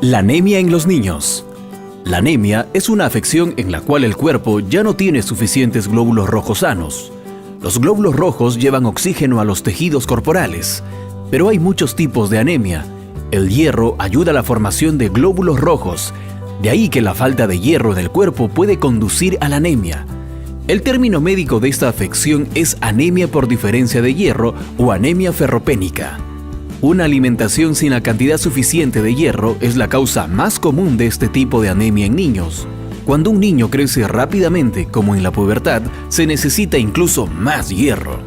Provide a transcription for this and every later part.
La anemia en los niños. La anemia es una afección en la cual el cuerpo ya no tiene suficientes glóbulos rojos sanos. Los glóbulos rojos llevan oxígeno a los tejidos corporales, pero hay muchos tipos de anemia. El hierro ayuda a la formación de glóbulos rojos, de ahí que la falta de hierro en el cuerpo puede conducir a la anemia. El término médico de esta afección es anemia por diferencia de hierro o anemia ferropénica. Una alimentación sin la cantidad suficiente de hierro es la causa más común de este tipo de anemia en niños. Cuando un niño crece rápidamente, como en la pubertad, se necesita incluso más hierro.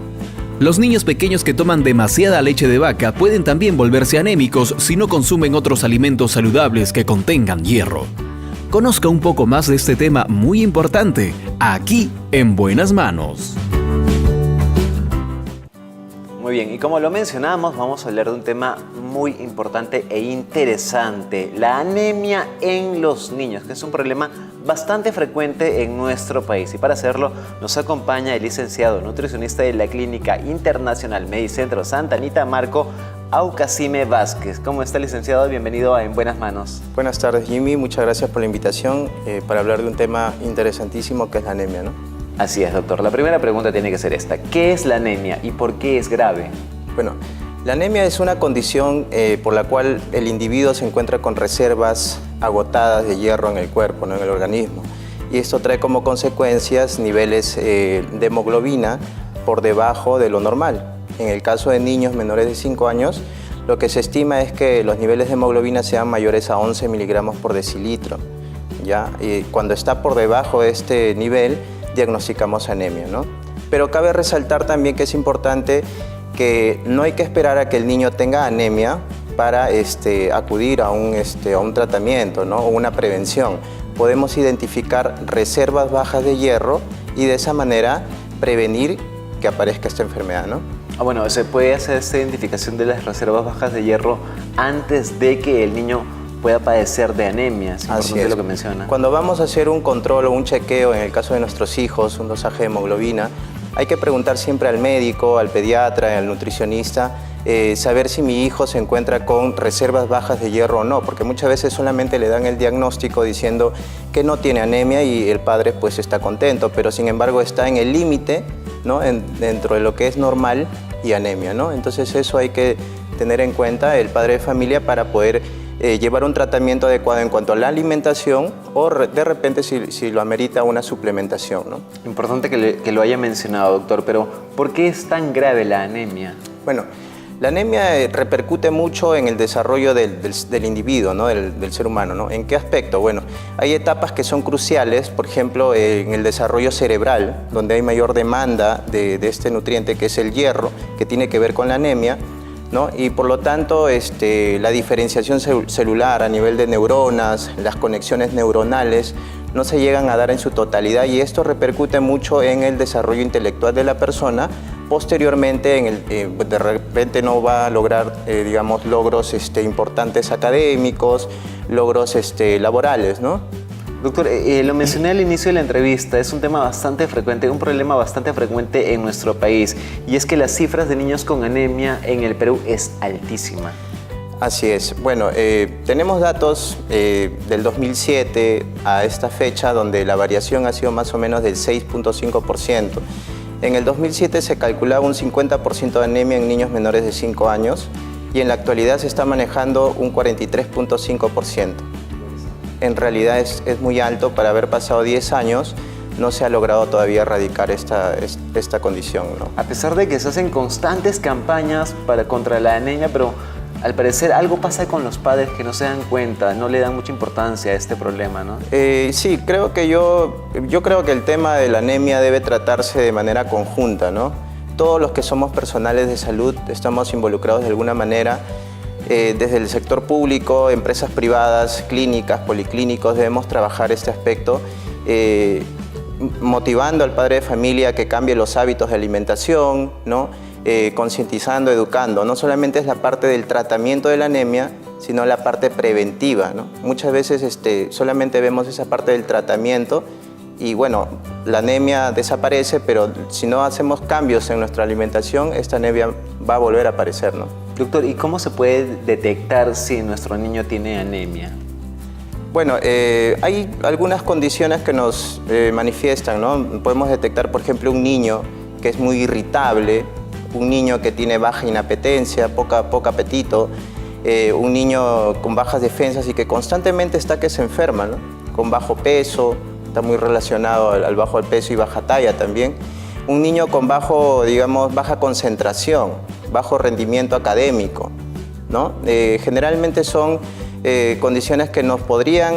Los niños pequeños que toman demasiada leche de vaca pueden también volverse anémicos si no consumen otros alimentos saludables que contengan hierro. Conozca un poco más de este tema muy importante, aquí en Buenas Manos. Muy bien, y como lo mencionamos, vamos a hablar de un tema muy importante e interesante, la anemia en los niños, que es un problema bastante frecuente en nuestro país. Y para hacerlo nos acompaña el licenciado nutricionista de la Clínica Internacional Medicentro Santa Anita, Marco Aucasime Vázquez. ¿Cómo está, licenciado? Bienvenido a En Buenas Manos. Buenas tardes, Jimmy. Muchas gracias por la invitación para hablar de un tema interesantísimo que es la anemia, ¿no? Así es, doctor. La primera pregunta tiene que ser esta. ¿Qué es la anemia y por qué es grave? Bueno, la anemia es una condición por la cual el individuo se encuentra con reservas agotadas de hierro en el cuerpo, ¿no? En el organismo. Y esto trae como consecuencias niveles de hemoglobina por debajo de lo normal. En el caso de niños menores de 5 años, lo que se estima es que los niveles de hemoglobina sean mayores a 11 miligramos por decilitro, ¿ya? Y cuando está por debajo de este nivel, diagnosticamos anemia, ¿no? Pero cabe resaltar también que es importante que no hay que esperar a que el niño tenga anemia para acudir a un tratamiento, ¿no? O una prevención. Podemos identificar reservas bajas de hierro y de esa manera prevenir que aparezca esta enfermedad, ¿no? Bueno, se puede hacer esta identificación de las reservas bajas de hierro antes de que el niño pueda padecer de anemia, es importante lo que menciona. Cuando vamos a hacer un control o un chequeo, en el caso de nuestros hijos, un dosaje de hemoglobina, hay que preguntar siempre al médico, al pediatra, al nutricionista, saber si mi hijo se encuentra con reservas bajas de hierro o no, porque muchas veces solamente le dan el diagnóstico diciendo que no tiene anemia y el padre pues está contento, pero sin embargo está en el límite, ¿no? Dentro de lo que es normal y anemia, ¿no? Entonces eso hay que tener en cuenta el padre de familia para poder llevar un tratamiento adecuado en cuanto a la alimentación o de repente si lo amerita una suplementación, ¿no? Importante que lo haya mencionado, doctor, pero ¿por qué es tan grave la anemia? Bueno, la anemia repercute mucho en el desarrollo del individuo, ¿no? del ser humano, ¿no? ¿En qué aspecto? Bueno, hay etapas que son cruciales, por ejemplo, en el desarrollo cerebral, donde hay mayor demanda de este nutriente que es el hierro, que tiene que ver con la anemia, ¿no? Y por lo tanto la diferenciación celular a nivel de neuronas, las conexiones neuronales no se llegan a dar en su totalidad y esto repercute mucho en el desarrollo intelectual de la persona. Posteriormente de repente no va a lograr digamos logros importantes académicos, logros laborales, ¿no? Doctor, lo mencioné al inicio de la entrevista, es un tema bastante frecuente, un problema bastante frecuente en nuestro país, y es que las cifras de niños con anemia en el Perú es altísima. Así es. Bueno, tenemos datos del 2007 a esta fecha donde la variación ha sido más o menos del 6.5%. En el 2007 se calculaba un 50% de anemia en niños menores de 5 años y en la actualidad se está manejando un 43.5%. En realidad es muy alto. Para haber pasado 10 años no se ha logrado todavía erradicar esta condición, ¿no? A pesar de que se hacen constantes campañas contra la anemia, pero al parecer algo pasa con los padres que no se dan cuenta, no le dan mucha importancia a este problema, ¿no? Sí, yo creo que el tema de la anemia debe tratarse de manera conjunta, ¿no? Todos los que somos personales de salud estamos involucrados de alguna manera. Desde el sector público, empresas privadas, clínicas, policlínicos, debemos trabajar este aspecto, motivando al padre de familia a que cambie los hábitos de alimentación, ¿no? Concientizando, educando. No solamente es la parte del tratamiento de la anemia, sino la parte preventiva, ¿no? Muchas veces solamente vemos esa parte del tratamiento y bueno, la anemia desaparece, pero si no hacemos cambios en nuestra alimentación, esta anemia va a volver a aparecer, ¿no? Doctor, ¿y cómo se puede detectar si nuestro niño tiene anemia? Bueno, hay algunas condiciones que nos manifiestan, ¿no? Podemos detectar, por ejemplo, un niño que es muy irritable, un niño que tiene baja inapetencia, poco apetito, un niño con bajas defensas y que constantemente está que se enferma, ¿no? Con bajo peso, está muy relacionado al bajo peso y baja talla también. Un niño con baja concentración, bajo rendimiento académico, ¿no? Generalmente son condiciones que nos podrían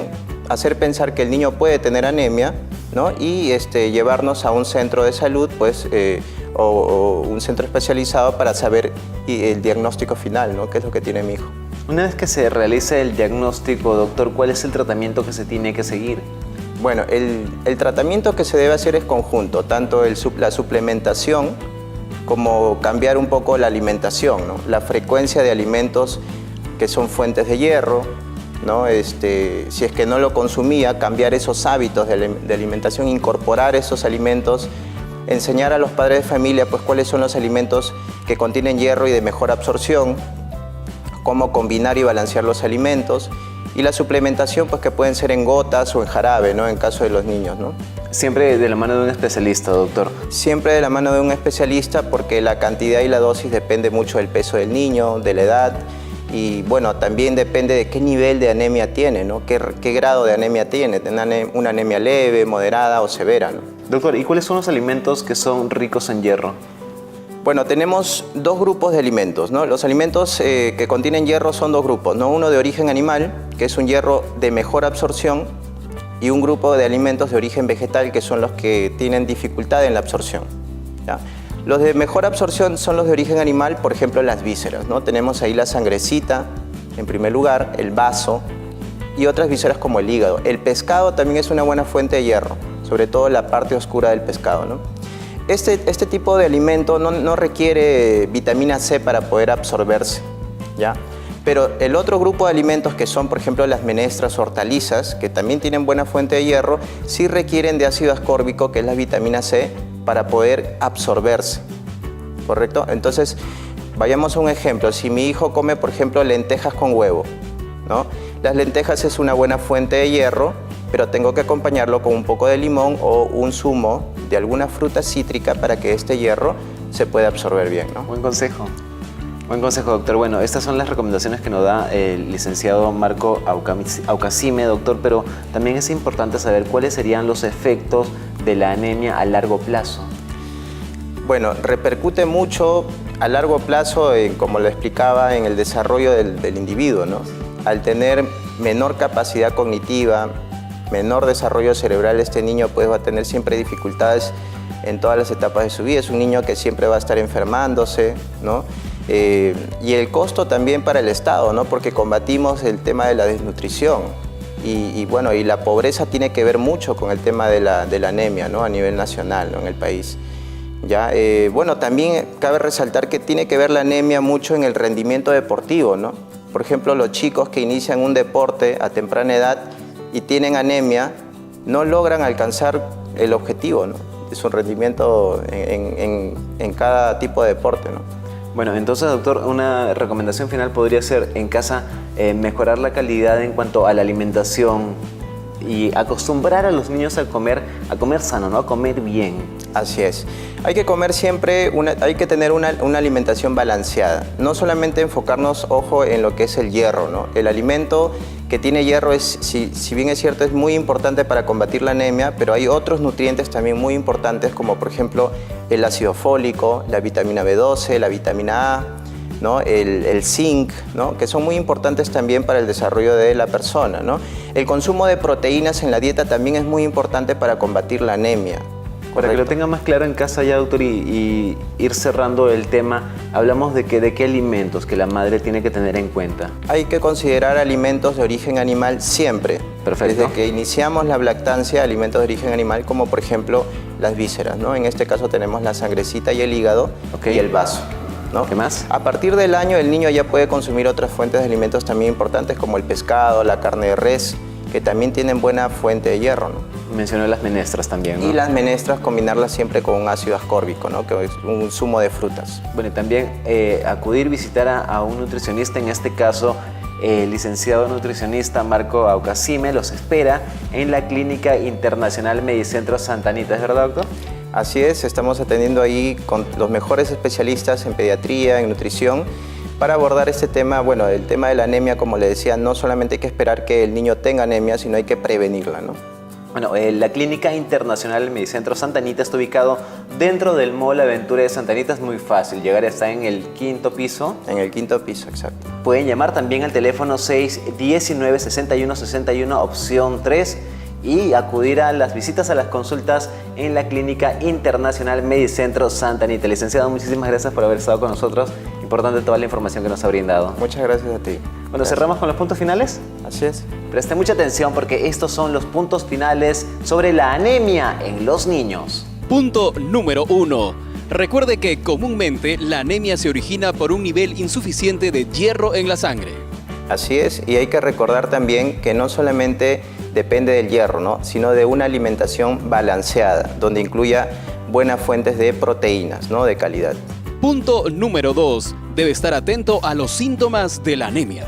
hacer pensar que el niño puede tener anemia, ¿no? Y llevarnos a un centro de salud, pues, o un centro especializado para saber el diagnóstico final, ¿no? ¿Qué es lo que tiene mi hijo? Una vez que se realice el diagnóstico, doctor, ¿cuál es el tratamiento que se tiene que seguir? Bueno, el tratamiento que se debe hacer es conjunto, tanto la suplementación como cambiar un poco la alimentación, ¿no? La frecuencia de alimentos que son fuentes de hierro, ¿no? Si es que no lo consumía, cambiar esos hábitos de alimentación, incorporar esos alimentos, enseñar a los padres de familia pues, cuáles son los alimentos que contienen hierro y de mejor absorción, cómo combinar y balancear los alimentos, y la suplementación pues, que pueden ser en gotas o en jarabe, ¿no? En caso de los niños, ¿no? Siempre de la mano de un especialista, doctor. Siempre de la mano de un especialista porque la cantidad y la dosis depende mucho del peso del niño, de la edad, y bueno, también depende de qué nivel de anemia tiene, ¿no? ¿Qué grado de anemia tiene? ¿Una anemia leve, moderada o severa, ¿no? Doctor, ¿y cuáles son los alimentos que son ricos en hierro? Bueno, tenemos dos grupos de alimentos, ¿no? Los alimentos que contienen hierro son dos grupos, ¿no? Uno de origen animal, que es un hierro de mejor absorción, y un grupo de alimentos de origen vegetal, que son los que tienen dificultad en la absorción, ¿ya? Los de mejor absorción son los de origen animal, por ejemplo, las vísceras, ¿no? Tenemos ahí la sangrecita, en primer lugar, el vaso, y otras vísceras como el hígado. El pescado también es una buena fuente de hierro, sobre todo la parte oscura del pescado, ¿no? Este tipo de alimento no requiere vitamina C para poder absorberse, ¿ya? Pero el otro grupo de alimentos que son, por ejemplo, las menestras, hortalizas, que también tienen buena fuente de hierro, sí requieren de ácido ascórbico, que es la vitamina C, para poder absorberse, ¿correcto? Entonces, vayamos a un ejemplo. Si mi hijo come, por ejemplo, lentejas con huevo, ¿no? Las lentejas es una buena fuente de hierro, pero tengo que acompañarlo con un poco de limón o un zumo de alguna fruta cítrica para que este hierro se pueda absorber bien, ¿no? Buen consejo. Buen consejo, doctor. Bueno, estas son las recomendaciones que nos da el licenciado Marco Aucasime, doctor, pero también es importante saber cuáles serían los efectos de la anemia a largo plazo. Bueno, repercute mucho a largo plazo, como lo explicaba, en el desarrollo del individuo, ¿no? Al tener menor capacidad cognitiva, menor desarrollo cerebral, este niño pues, va a tener siempre dificultades en todas las etapas de su vida. Es un niño que siempre va a estar enfermándose, ¿no? Y el costo también para el Estado, ¿no? Porque combatimos el tema de la desnutrición y la pobreza tiene que ver mucho con el tema de la anemia, ¿no? A nivel nacional, ¿no? En el país. ¿Ya? También cabe resaltar que tiene que ver la anemia mucho en el rendimiento deportivo, ¿no? Por ejemplo, los chicos que inician un deporte a temprana edad y tienen anemia no logran alcanzar el objetivo, ¿no? De su rendimiento en cada tipo de deporte, ¿no? Bueno, entonces, doctor, una recomendación final podría ser en casa mejorar la calidad en cuanto a la alimentación y acostumbrar a los niños a comer sano, ¿no? A comer bien. Así es. Hay que comer siempre, hay que tener una alimentación balanceada. No solamente enfocarnos, ojo, en lo que es el hierro, ¿no? El alimento que tiene hierro si bien es cierto, es muy importante para combatir la anemia, pero hay otros nutrientes también muy importantes, como por ejemplo el ácido fólico, la vitamina B12, la vitamina A, ¿no? El zinc, ¿no? Que son muy importantes también para el desarrollo de la persona, ¿no? El consumo de proteínas en la dieta también es muy importante para combatir la anemia. Para que lo tenga más claro en casa ya, doctor, y ir cerrando el tema, hablamos de qué alimentos que la madre tiene que tener en cuenta. Hay que considerar alimentos de origen animal siempre. Perfecto. Desde que iniciamos la lactancia, alimentos de origen animal, como por ejemplo las vísceras, ¿no? En este caso tenemos la sangrecita y el hígado, y el vaso, ¿no? ¿Qué más? A partir del año el niño ya puede consumir otras fuentes de alimentos también importantes como el pescado, la carne de res, que también tienen buena fuente de hierro, ¿no? Mencionó las menestras también, ¿no? Y las menestras combinarlas siempre con un ácido ascórbico, ¿no? Que es un zumo de frutas. Bueno, y también acudir, visitar a un nutricionista, en este caso el licenciado nutricionista Marco Aucasime los espera en la Clínica Internacional Medicentro Santa Anita, ¿es verdad, doctor? Así es, estamos atendiendo ahí con los mejores especialistas en pediatría, en nutrición, para abordar este tema. Bueno, el tema de la anemia, como le decía, no solamente hay que esperar que el niño tenga anemia, sino hay que prevenirla, ¿no? Bueno, la Clínica Internacional Medicentro Santa Anita está ubicado dentro del Mall Aventura de Santa Anita. Es muy fácil, llegar está en el 5º piso. En el 5º piso, exacto. Pueden llamar también al teléfono 619-6161, opción 3, y acudir a las visitas, a las consultas en la Clínica Internacional Medicentro Santa Anita. Licenciado, muchísimas gracias por haber estado con nosotros. Importante toda la información que nos ha brindado. Muchas gracias a ti. Bueno, Gracias. cerramos con los puntos finales. Así es. Preste mucha atención porque estos son los puntos finales sobre la anemia en los niños. Punto número 1. Recuerde que comúnmente la anemia se origina por un nivel insuficiente de hierro en la sangre. Así es, y hay que recordar también que no solamente depende del hierro, ¿no? Sino de una alimentación balanceada, donde incluya buenas fuentes de proteínas, ¿no? De calidad. Punto número 2. Debe estar atento a los síntomas de la anemia.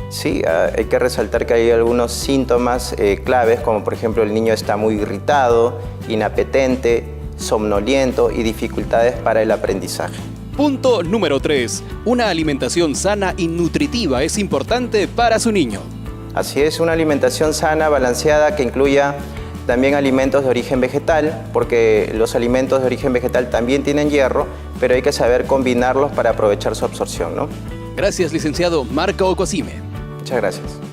Sí, hay que resaltar que hay algunos síntomas claves, como por ejemplo el niño está muy irritado, inapetente, somnoliento y dificultades para el aprendizaje. Punto número 3. Una alimentación sana y nutritiva es importante para su niño. Así es, una alimentación sana, balanceada, que incluya también alimentos de origen vegetal, porque los alimentos de origen vegetal también tienen hierro, pero hay que saber combinarlos para aprovechar su absorción, ¿no? Gracias, licenciado Marco Aucasime. Muchas gracias.